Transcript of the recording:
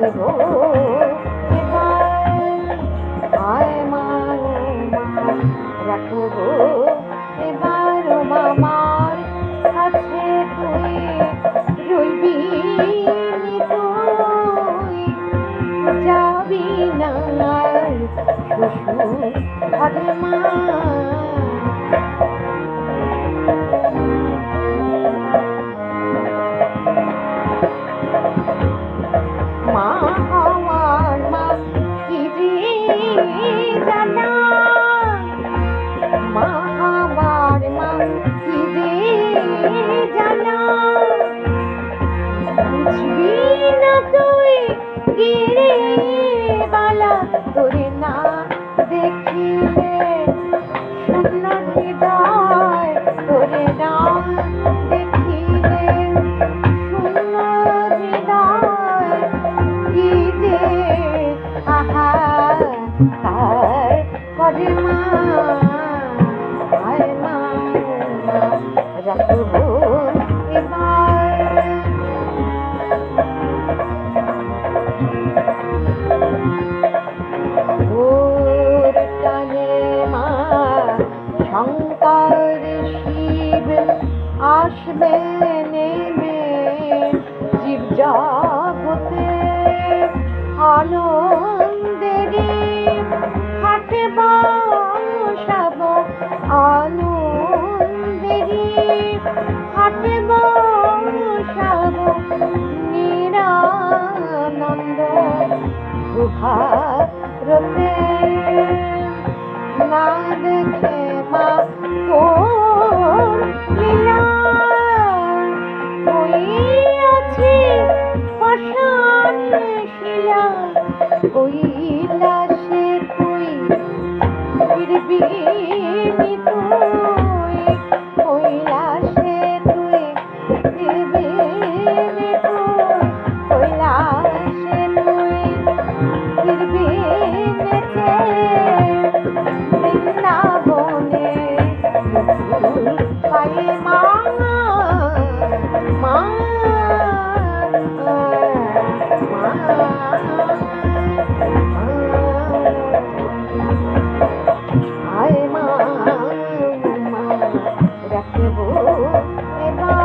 রাখবো এবার, আয় মা ও মা রাখবো এবার ও মামার কাছে তুই রইবি তুই যাবি না আর শ্বশুর ঘরে মা। মা আমার মা কি রে জানা, মা আমার মা কি রে জানা, বুঝবি না তুই কি রে বালা, তোরে না দেখিলে শূন্য হৃদয়, তোরে না দেখিলে শূন্য হৃদয়, কি যে হাহাকার করে মা। আয় মা রাখবো এবার, ওর টানে মা শঙ্কর শিব আসবে নেমে জীব জগতে, আনন্দেরই হাটে বসাবো, আনন্দেরই হাটে বসাবো, নিরানন্দ সুভারতে না দেখে মা তোর লীলা, ওই আছে পাষাণ শিলা, ওই লাশে তুই ফিরবি তুই, ওই লাশে তুই ফিরবি তুই, ওই লাশে তুই ফিরবি নেচে বৃন্দাবনে পায়ে মা মা আয় মা রাখবো এবার।